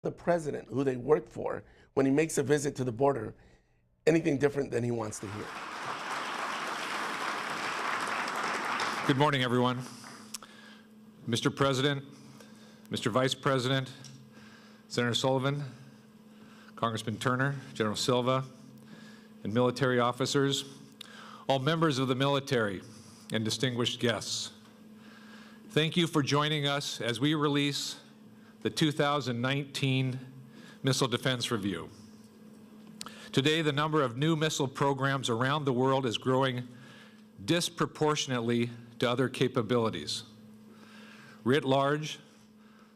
the president, who they work for, when he makes a visit to the border, anything different than he wants to hear. Good morning, everyone. Mr. President, Mr. Vice President, Senator Sullivan, Congressman Turner, General Silva, and military officers, all members of the military, and distinguished guests. Thank you for joining us as we release the 2019 Missile Defense Review. Today, the number of new missile programs around the world is growing disproportionately to other capabilities. Writ large,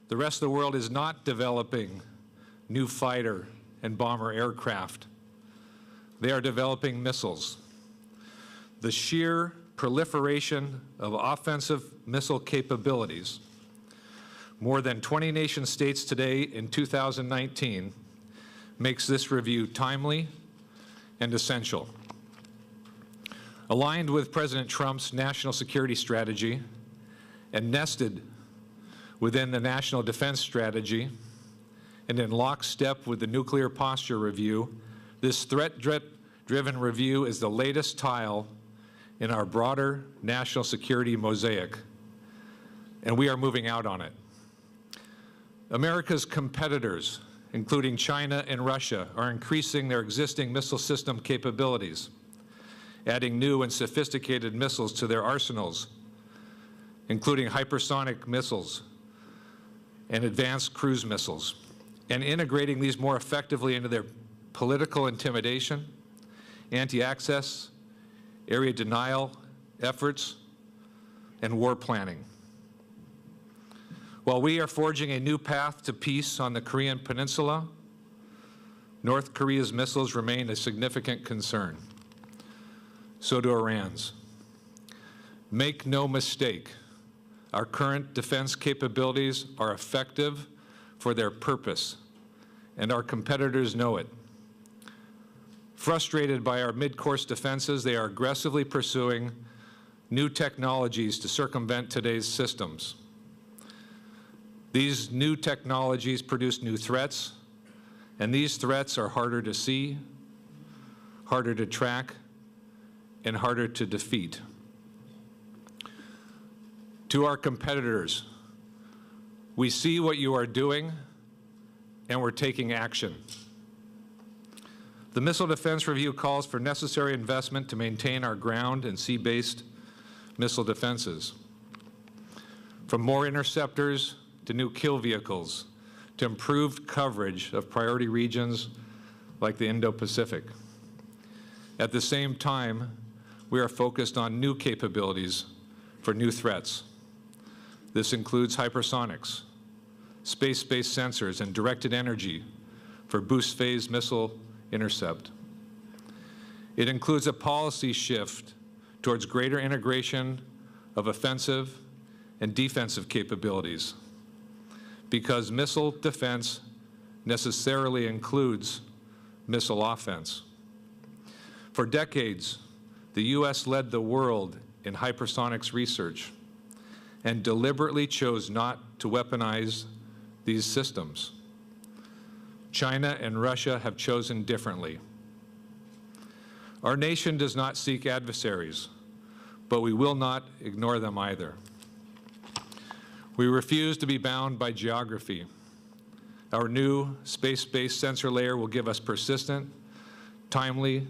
the rest of the world is not developing new fighter and bomber aircraft. They are developing missiles. The sheer proliferation of offensive missile capabilities, more than 20 nation states today in 2019, makes this review timely and essential. Aligned with President Trump's national security strategy and nested within the National Defense Strategy and in lockstep with the Nuclear Posture Review, this threat-driven review is the latest tile in our broader national security mosaic, and we are moving out on it. America's competitors, including China and Russia, are increasing their existing missile system capabilities, adding new and sophisticated missiles to their arsenals, including hypersonic missiles and advanced cruise missiles, and integrating these more effectively into their political intimidation, anti-access, area denial efforts, and war planning. While we are forging a new path to peace on the Korean Peninsula, North Korea's missiles remain a significant concern. So do Iran's. Make no mistake, our current defense capabilities are effective for their purpose, and our competitors know it. Frustrated by our mid-course defenses, they are aggressively pursuing new technologies to circumvent today's systems. These new technologies produce new threats, and these threats are harder to see, harder to track, and harder to defeat. To our competitors, we see what you are doing, and we're taking action. The Missile Defense Review calls for necessary investment to maintain our ground and sea-based missile defenses. From more interceptors to new kill vehicles, to improved coverage of priority regions like the Indo-Pacific. At the same time, we are focused on new capabilities for new threats. This includes hypersonics, space-based sensors, and directed energy for boost phase missile intercept. It includes a policy shift towards greater integration of offensive and defensive capabilities, because missile defense necessarily includes missile offense. For decades, the U.S. led the world in hypersonics research and deliberately chose not to weaponize these systems. China and Russia have chosen differently. Our nation does not seek adversaries, but we will not ignore them either. We refuse to be bound by geography. Our new space-based sensor layer will give us persistent, timely,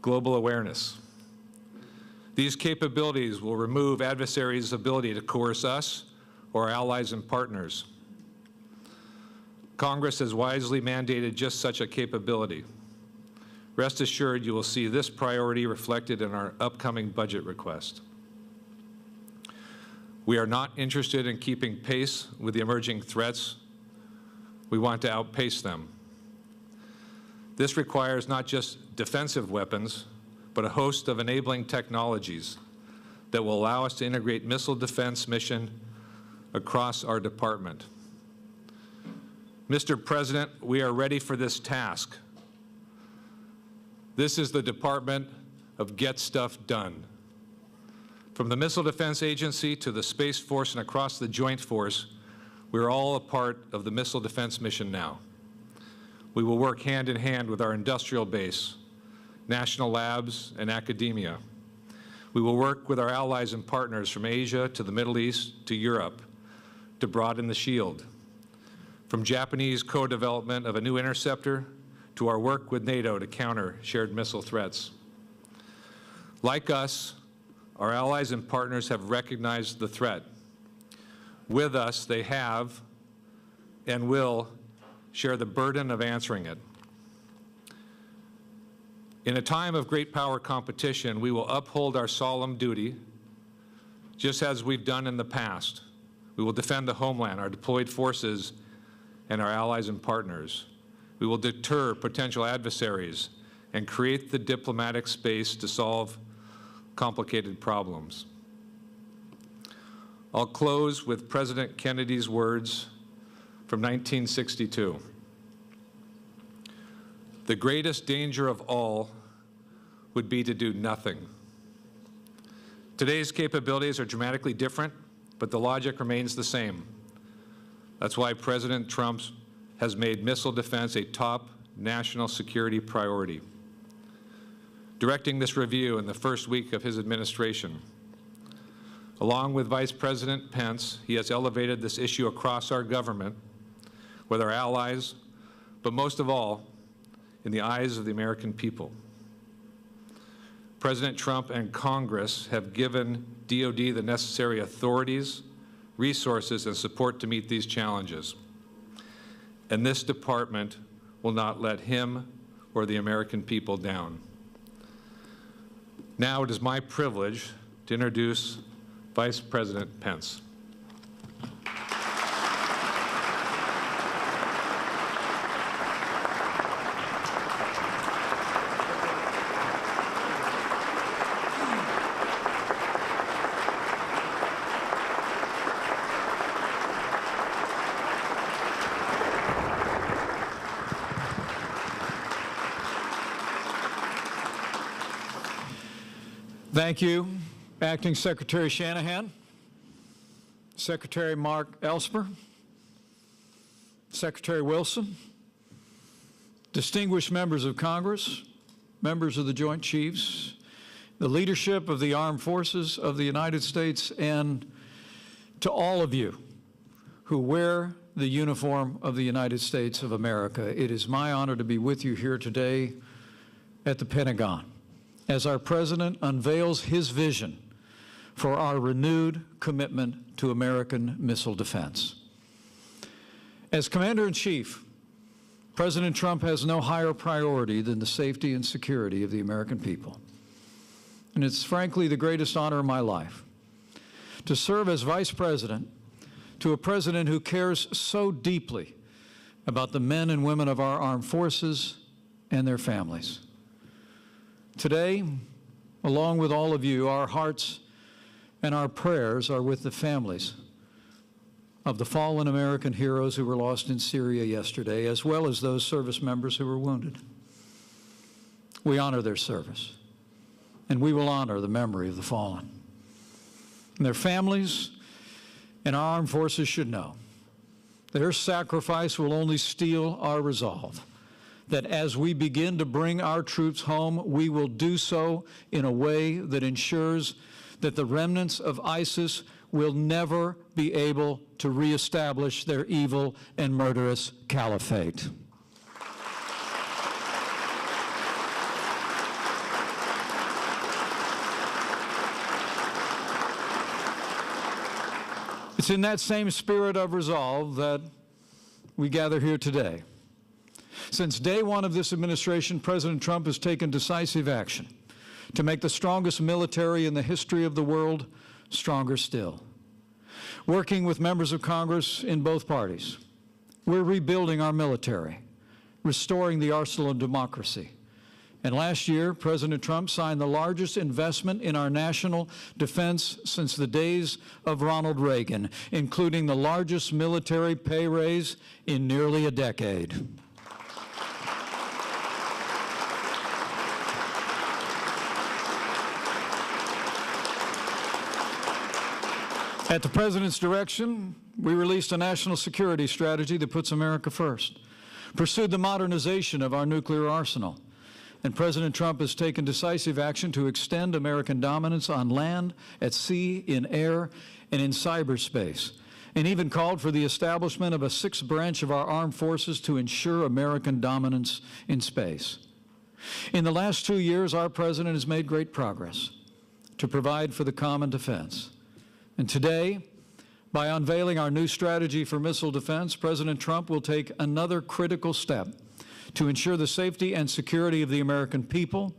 global awareness. These capabilities will remove adversaries' ability to coerce us or our allies and partners. Congress has wisely mandated just such a capability. Rest assured you will see this priority reflected in our upcoming budget request. We are not interested in keeping pace with the emerging threats. We want to outpace them. This requires not just defensive weapons, but a host of enabling technologies that will allow us to integrate missile defense mission across our department. Mr. President, we are ready for this task. This is the Department of Get Stuff Done. From the Missile Defense Agency to the Space Force and across the Joint Force, We're all a part of the missile defense mission now. We will work hand in hand with our industrial base, national labs, and academia. We will work with our allies and partners from Asia to the Middle East to Europe to broaden the shield. From Japanese co-development of a new interceptor to our work with NATO to counter shared missile threats. Like us, our allies and partners have recognized the threat. With us, they have and will share the burden of answering it. In a time of great power competition, we will uphold our solemn duty, just as we've done in the past. We will defend the homeland, our deployed forces, and our allies and partners. We will deter potential adversaries and create the diplomatic space to solve complicated problems. I'll close with President Kennedy's words from 1962. The greatest danger of all would be to do nothing. Today's capabilities are dramatically different, but the logic remains the same. That's why President Trump has made missile defense a top national security priority. Directing this review in the first week of his administration, along with Vice President Pence, he has elevated this issue across our government, with our allies, but most of all, in the eyes of the American people. President Trump and Congress have given DoD the necessary authorities, resources, and support to meet these challenges. And this department will not let him or the American people down. Now it is my privilege to introduce Vice President Pence. Thank you, Acting Secretary Shanahan, Secretary Mark Elsper, Secretary Wilson, distinguished members of Congress, members of the Joint Chiefs, the leadership of the Armed Forces of the United States, and to all of you who wear the uniform of the United States of America. It is my honor to be with you here today at the Pentagon as our President unveils his vision for our renewed commitment to American missile defense. As Commander-in-Chief, President Trump has no higher priority than the safety and security of the American people. And it's frankly the greatest honor of my life to serve as Vice President to a President who cares so deeply about the men and women of our armed forces and their families. Today, along with all of you, our hearts and our prayers are with the families of the fallen American heroes who were lost in Syria yesterday, as well as those service members who were wounded. We honor their service, and we will honor the memory of the fallen. And their families and our armed forces should know their sacrifice will only steel our resolve that as we begin to bring our troops home, we will do so in a way that ensures that the remnants of ISIS will never be able to reestablish their evil and murderous caliphate. It's in that same spirit of resolve that we gather here today. Since day one of this administration, President Trump has taken decisive action to make the strongest military in the history of the world stronger still. Working with members of Congress in both parties, we're rebuilding our military, restoring the arsenal of democracy. And last year, President Trump signed the largest investment in our national defense since the days of Ronald Reagan, including the largest military pay raise in nearly a decade. At the President's direction, we released a national security strategy that puts America first, pursued the modernization of our nuclear arsenal, and President Trump has taken decisive action to extend American dominance on land, at sea, in air, and in cyberspace, and even called for the establishment of a sixth branch of our armed forces to ensure American dominance in space. In the last 2 years, our President has made great progress to provide for the common defense. And today, by unveiling our new strategy for missile defense, President Trump will take another critical step to ensure the safety and security of the American people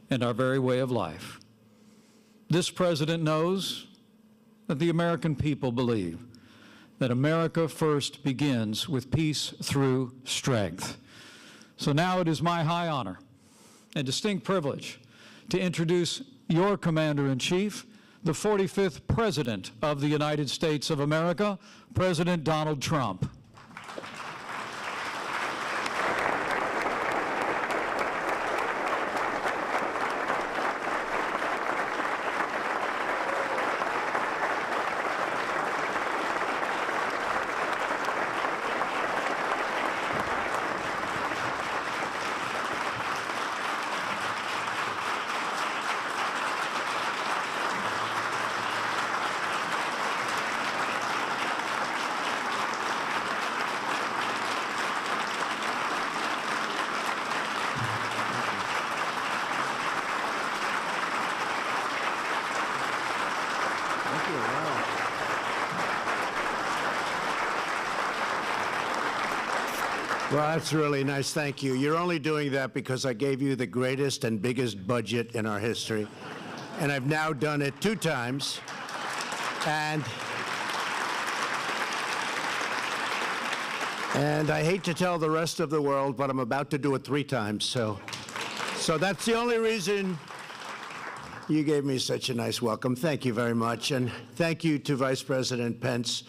and our very way of life. This President knows that the American people believe that America first begins with peace through strength. So now it is my high honor and distinct privilege to introduce your Commander-in-Chief, the 45th President of the United States of America, President Donald Trump. Well, that's really nice. Thank you. You're only doing that because I gave you the greatest and biggest budget in our history. And I've now done it 2 times. And I hate to tell the rest of the world, but I'm about to do it 3 times. So that's the only reason you gave me such a nice welcome. Thank you very much. And thank you to Vice President Pence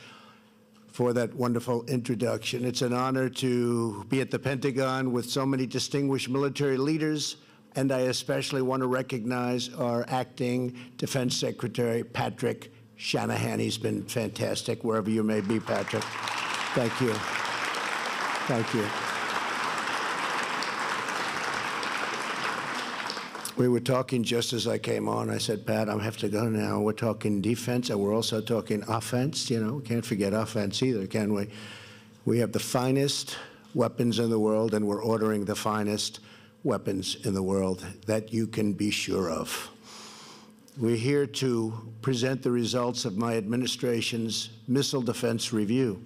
for that wonderful introduction. It's an honor to be at the Pentagon with so many distinguished military leaders, and I especially want to recognize our acting Defense Secretary, Patrick Shanahan. He's been fantastic, wherever you may be, Patrick. Thank you. Thank you. We were talking just as I came on. I said, Pat, I have to go now. We're talking defense, and we're also talking offense. You know, we can't forget offense either, can we? We have the finest weapons in the world, and we're ordering the finest weapons in the world. That you can be sure of. We're here to present the results of my administration's missile defense review.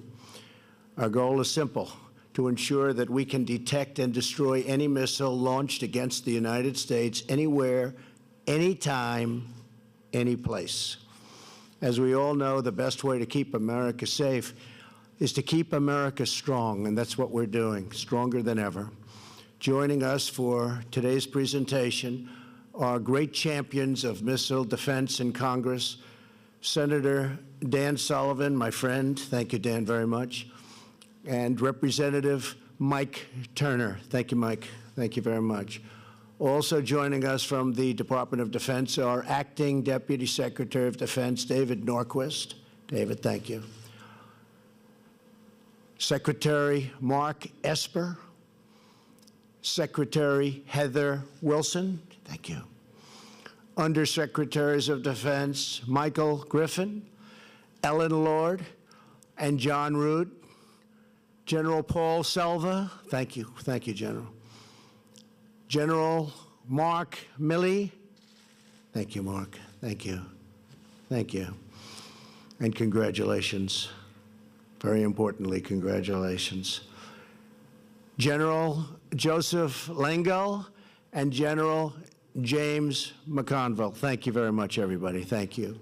Our goal is simple: to ensure that we can detect and destroy any missile launched against the United States anywhere, anytime, any place. As we all know, the best way to keep America safe is to keep America strong, and that's what we're doing, stronger than ever. Joining us for today's presentation are great champions of missile defense in Congress, Senator Dan Sullivan, my friend. Thank you, Dan, very much. And Representative Mike Turner. Thank you, Mike. Thank you very much. Also joining us from the Department of Defense, our Acting Deputy Secretary of Defense, David Norquist. David, thank you. Secretary Mark Esper. Secretary Heather Wilson. Thank you. Undersecretaries of Defense Michael Griffin, Ellen Lord, and John Rood. General Paul Selva, thank you. Thank you, General. General Mark Milley, thank you, Mark. Thank you. Thank you. And congratulations. Very importantly, congratulations. General Joseph Lengyel and General James McConville. Thank you very much, everybody. Thank you.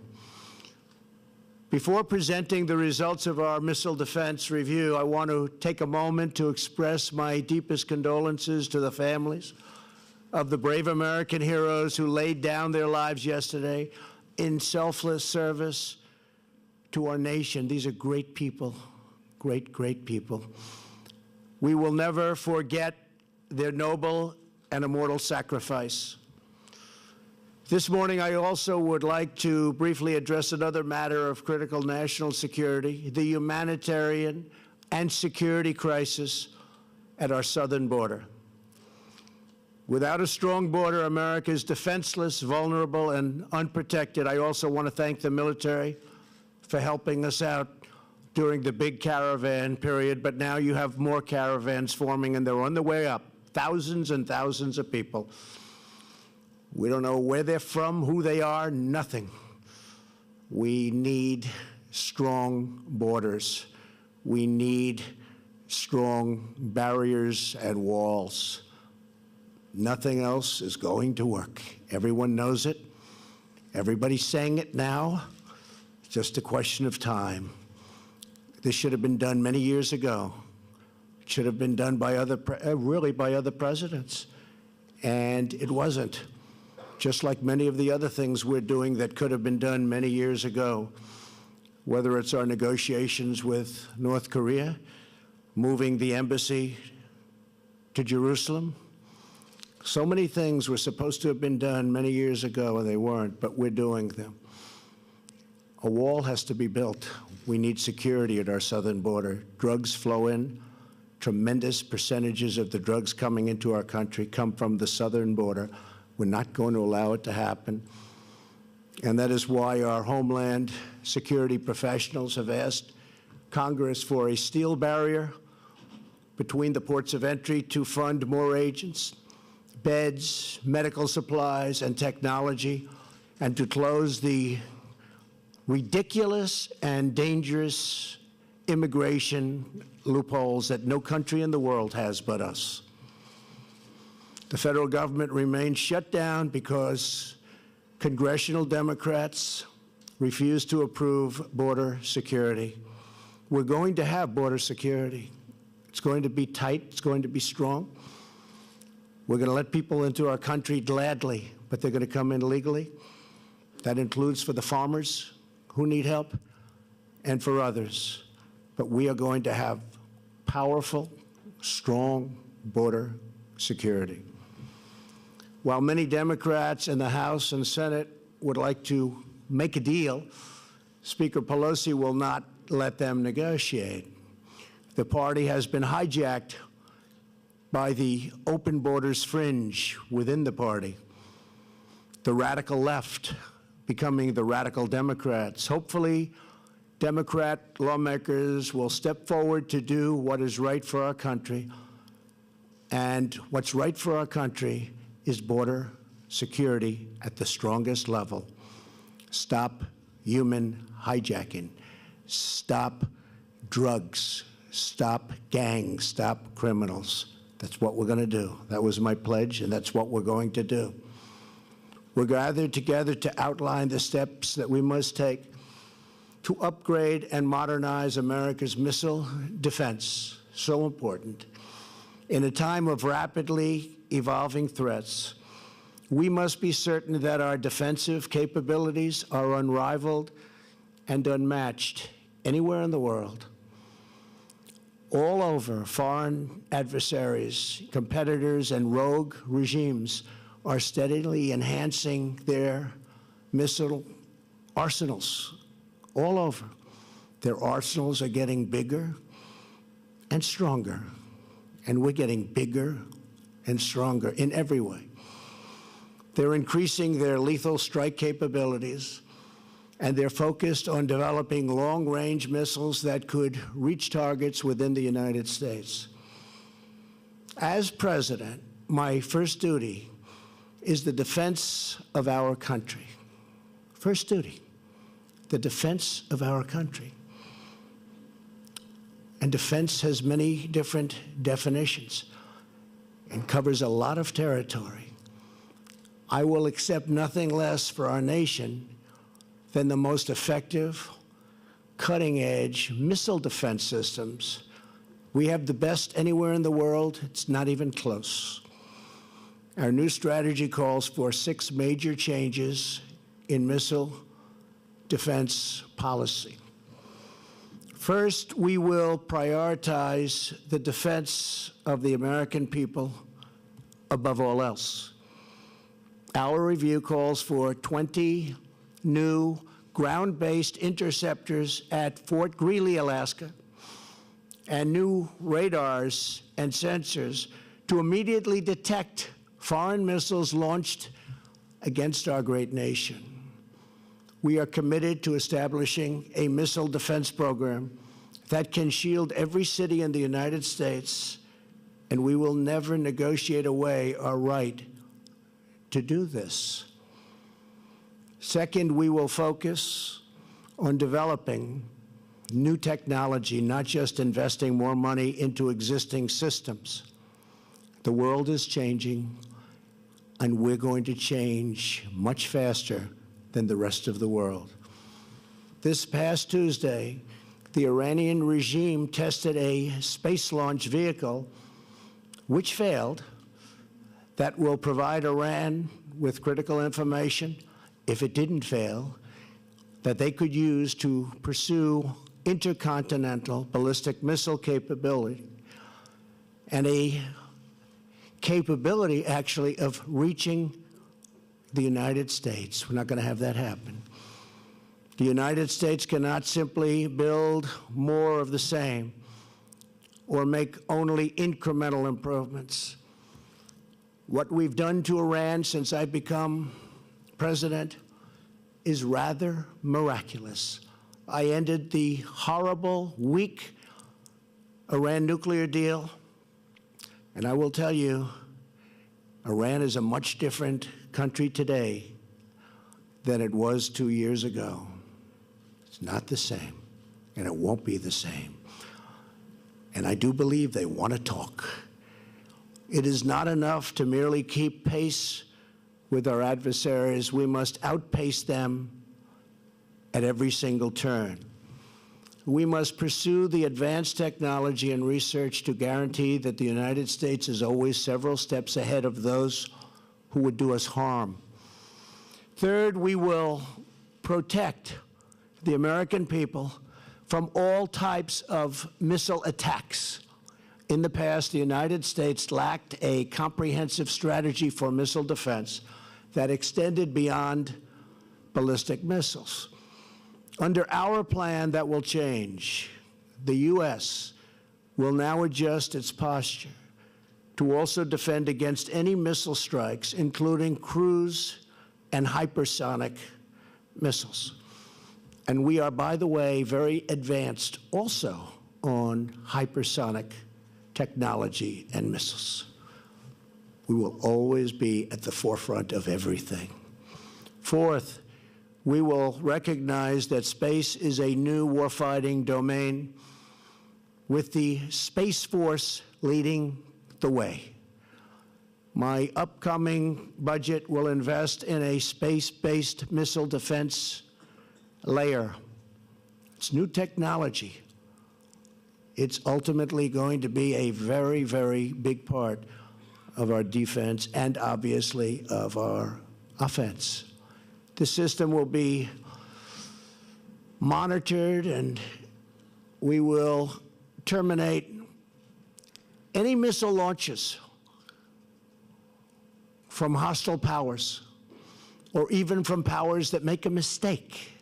Before presenting the results of our missile defense review, I want to take a moment to express my deepest condolences to the families of the brave American heroes who laid down their lives yesterday in selfless service to our nation. These are great people, great, great people. We will never forget their noble and immortal sacrifice. This morning, I also would like to briefly address another matter of critical national security, the humanitarian and security crisis at our southern border. Without a strong border, America is defenseless, vulnerable, and unprotected. I also want to thank the military for helping us out during the big caravan period, but now you have more caravans forming, and they're on the way up, thousands and thousands of people. We don't know where they're from, who they are, nothing. We need strong borders. We need strong barriers and walls. Nothing else is going to work. Everyone knows it. Everybody's saying it now. It's just a question of time. This should have been done many years ago. It should have been done by really by other presidents. And it wasn't. Just like many of the other things we're doing that could have been done many years ago, whether it's our negotiations with North Korea, moving the embassy to Jerusalem. So many things were supposed to have been done many years ago, and they weren't, but we're doing them. A wall has to be built. We need security at our southern border. Drugs flow in. Tremendous percentages of the drugs coming into our country come from the southern border. We're not going to allow it to happen. And that is why our Homeland Security professionals have asked Congress for a steel barrier between the ports of entry to fund more agents, beds, medical supplies, and technology, and to close the ridiculous and dangerous immigration loopholes that no country in the world has but us. The federal government remains shut down because congressional Democrats refuse to approve border security. We're going to have border security. It's going to be tight. It's going to be strong. We're going to let people into our country gladly, but they're going to come in legally. That includes for the farmers who need help and for others. But we are going to have powerful, strong border security. While many Democrats in the House and Senate would like to make a deal, Speaker Pelosi will not let them negotiate. The party has been hijacked by the open borders fringe within the party, the radical left becoming the radical Democrats. Hopefully, Democrat lawmakers will step forward to do what is right for our country. And what's right for our country is border security at the strongest level. Stop human hijacking. Stop drugs. Stop gangs. Stop criminals. That's what we're going to do. That was my pledge, and that's what we're going to do. We're gathered together to outline the steps that we must take to upgrade and modernize America's missile defense. So important. In a time of rapidly evolving threats, we must be certain that our defensive capabilities are unrivaled and unmatched anywhere in the world. All over, foreign adversaries, competitors, and rogue regimes are steadily enhancing their missile arsenals all over. Their arsenals are getting bigger and stronger, and we're getting bigger and stronger in every way. They're increasing their lethal strike capabilities, and they're focused on developing long-range missiles that could reach targets within the United States. As president, my first duty is the defense of our country. First duty, the defense of our country. And defense has many different definitions and covers a lot of territory. I will accept nothing less for our nation than the most effective, cutting-edge missile defense systems. We have the best anywhere in the world. It's not even close. Our new strategy calls for 6 major changes in missile defense policy. First, we will prioritize the defense of the American people above all else. Our review calls for 20 new ground-based interceptors at Fort Greely, Alaska, and new radars and sensors to immediately detect foreign missiles launched against our great nation. We are committed to establishing a missile defense program that can shield every city in the United States, and we will never negotiate away our right to do this. Second, we will focus on developing new technology, not just investing more money into existing systems. The world is changing, and we're going to change much faster than the rest of the world. This past Tuesday, the Iranian regime tested a space launch vehicle which failed that will provide Iran with critical information, if it didn't fail, that they could use to pursue intercontinental ballistic missile capability, and a capability actually of reaching the United States. We're not going to have that happen. The United States cannot simply build more of the same or make only incremental improvements. What we've done to Iran since I've become president is rather miraculous. I ended the horrible, weak Iran nuclear deal, and I will tell you, Iran is a much different country today than it was 2 years ago. It's not the same, and it won't be the same. And I do believe they want to talk. It is not enough to merely keep pace with our adversaries. We must outpace them at every single turn. We must pursue the advanced technology and research to guarantee that the United States is always several steps ahead of those who would do us harm. Third, we will protect the American people from all types of missile attacks. In the past, the United States lacked a comprehensive strategy for missile defense that extended beyond ballistic missiles. Under our plan, that will change. The U.S. will now adjust its posture to also defend against any missile strikes, including cruise and hypersonic missiles. And we are, by the way, very advanced also on hypersonic technology and missiles. We will always be at the forefront of everything. Fourth, we will recognize that space is a new warfighting domain, with the Space Force leading the way. My upcoming budget will invest in a space-based missile defense layer. It's new technology. It's ultimately going to be a very, very big part of our defense and obviously of our offense. The system will be monitored, and we will terminate any missile launches from hostile powers or even from powers that make a mistake.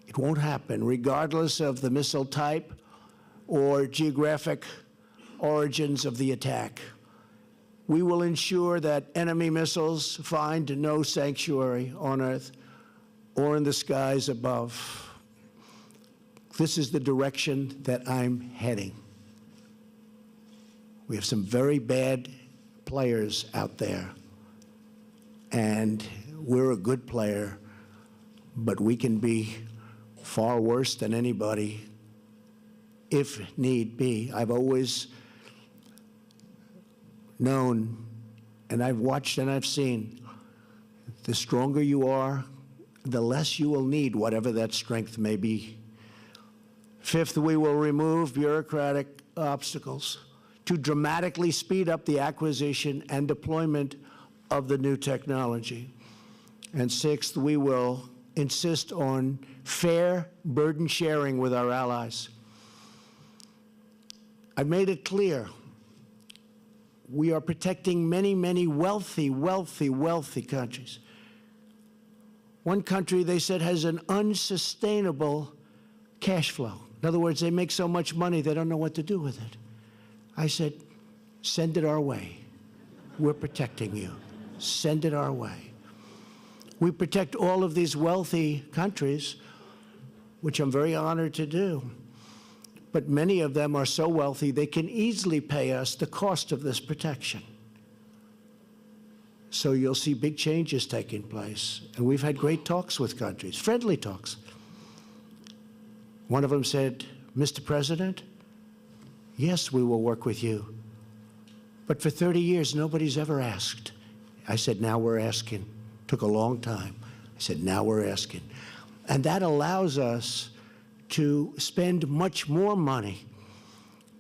It won't happen, regardless of the missile type or geographic origins of the attack. We will ensure that enemy missiles find no sanctuary on Earth or in the skies above. This is the direction that I'm heading. We have some very bad players out there, and we're a good player, but we can be far worse than anybody if need be. I've always known, and I've watched and I've seen, the stronger you are, the less you will need whatever that strength may be. Fifth, we will remove bureaucratic obstacles to dramatically speed up the acquisition and deployment of the new technology. And sixth, we will insist on fair burden sharing with our allies. I've made it clear we are protecting many, many wealthy, wealthy, wealthy countries. One country, they said, has an unsustainable cash flow. In other words, they make so much money, they don't know what to do with it. I said, send it our way. We're protecting you. Send it our way. We protect all of these wealthy countries, which I'm very honored to do. But many of them are so wealthy, they can easily pay us the cost of this protection. So you'll see big changes taking place. And we've had great talks with countries, friendly talks. One of them said, Mr. President, yes, we will work with you. But for 30 years, nobody's ever asked. I said, now we're asking. Took a long time. I said, now we're asking. And that allows us to spend much more money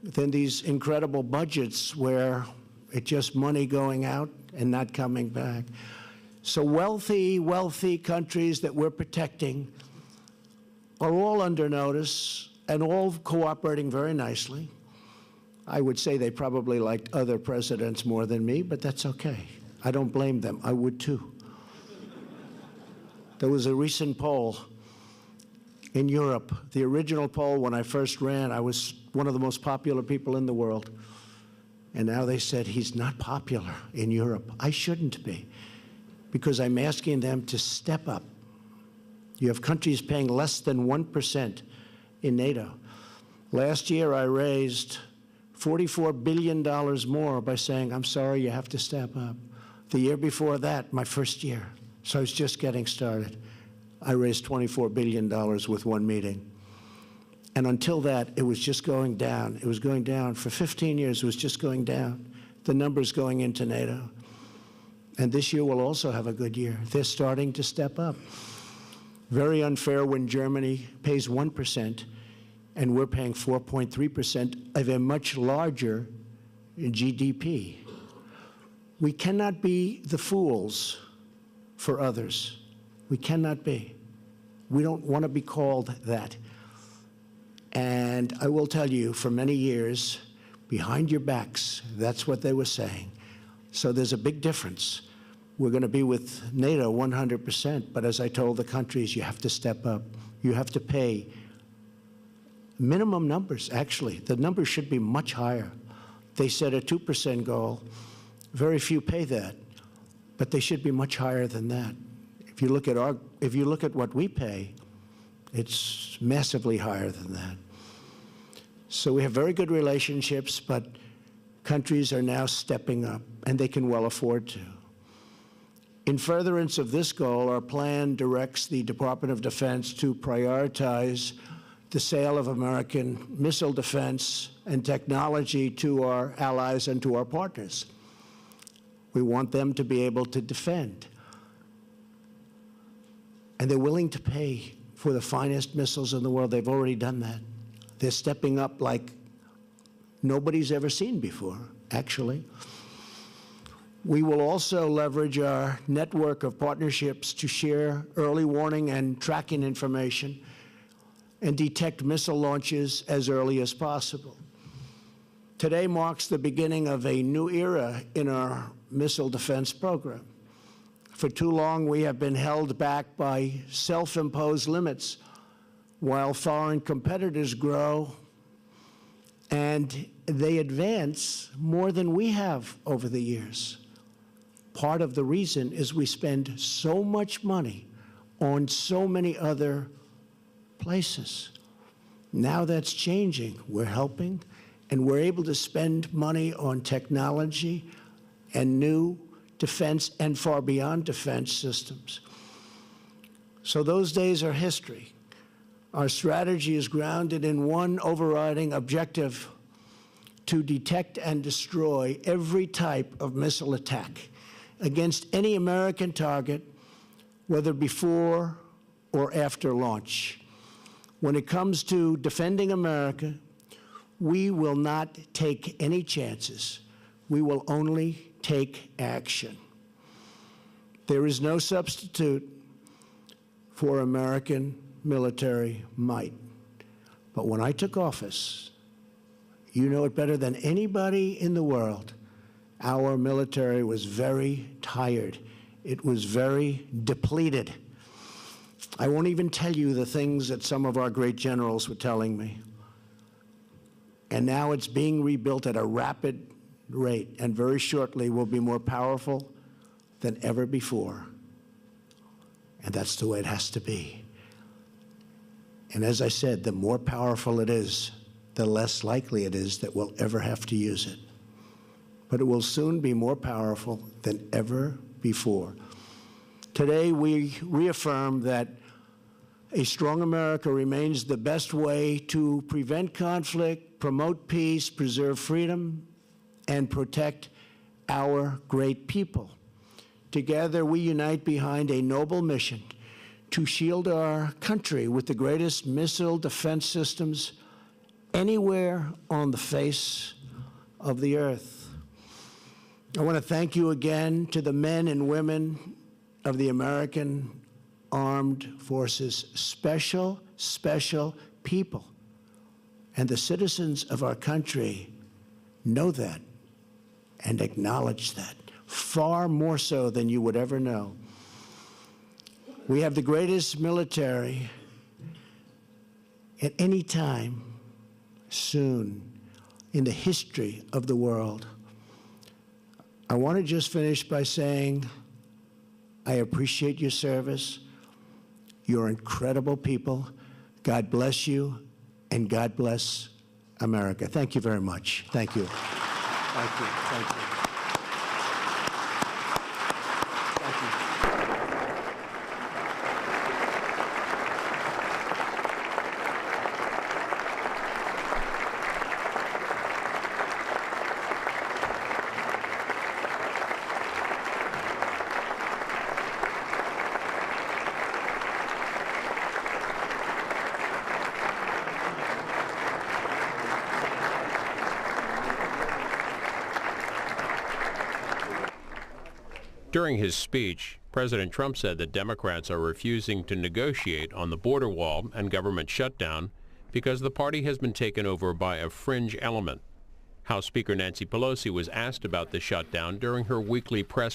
than these incredible budgets where it's just money going out and not coming back. So wealthy, wealthy countries that we're protecting are all under notice and all cooperating very nicely. I would say they probably liked other presidents more than me, but that's okay. I don't blame them. I would too. There was a recent poll in Europe. The original poll, when I first ran, I was one of the most popular people in the world. And now they said he's not popular in Europe. I shouldn't be, because I'm asking them to step up. You have countries paying less than 1% in NATO. Last year, I raised $44 billion more by saying, I'm sorry, you have to step up. The year before that, my first year, so I was just getting started, I raised $24 billion with one meeting. And until that, it was just going down. It was going down. For 15 years, it was just going down. The numbers going into NATO. And this year we'll also have a good year. They're starting to step up. Very unfair when Germany pays 1% and we're paying 4.3% of a much larger GDP. We cannot be the fools for others. We cannot be. We don't want to be called that. And I will tell you, for many years, behind your backs, that's what they were saying. So there's a big difference. We're going to be with NATO 100%, but as I told the countries, you have to step up. You have to pay minimum numbers, actually. The numbers should be much higher. They set a 2% goal. Very few pay that, but they should be much higher than that. If you look at what we pay, it's massively higher than that. So we have very good relationships, but countries are now stepping up, and they can well afford to. In furtherance of this goal, our plan directs the Department of Defense to prioritize the sale of American missile defense and technology to our allies and to our partners. We want them to be able to defend. And they're willing to pay for the finest missiles in the world. They've already done that. They're stepping up like nobody's ever seen before, actually. We will also leverage our network of partnerships to share early warning and tracking information and detect missile launches as early as possible. Today marks the beginning of a new era in our missile defense program. For too long, we have been held back by self-imposed limits while foreign competitors grow and they advance more than we have over the years. Part of the reason is we spend so much money on so many other places. Now that's changing. We're helping, and we're able to spend money on technology and new defense and far beyond defense systems. So those days are history. Our strategy is grounded in one overriding objective: to detect and destroy every type of missile attack against any American target, whether before or after launch. When it comes to defending America, we will not take any chances. We will only take action. There is no substitute for American military might. But when I took office, you know it better than anybody in the world, our military was very tired. It was very depleted. I won't even tell you the things that some of our great generals were telling me. And now it's being rebuilt at a rapid rate, and very shortly will be more powerful than ever before. And that's the way it has to be. And as I said, the more powerful it is, the less likely it is that we'll ever have to use it. But it will soon be more powerful than ever before. Today, we reaffirm that a strong America remains the best way to prevent conflict, promote peace, preserve freedom, and protect our great people. Together, we unite behind a noble mission to shield our country with the greatest missile defense systems anywhere on the face of the earth. I want to thank you again to the men and women of the American Armed Forces, special people. And the citizens of our country know that and acknowledge that, far more so than you would ever know. We have the greatest military at any time soon in the history of the world. I want to just finish by saying I appreciate your service. You're incredible people. God bless you, and God bless America. Thank you very much. Thank you. Thank you. Thank you. During his speech, President Trump said that Democrats are refusing to negotiate on the border wall and government shutdown because the party has been taken over by a fringe element. House Speaker Nancy Pelosi was asked about the shutdown during her weekly press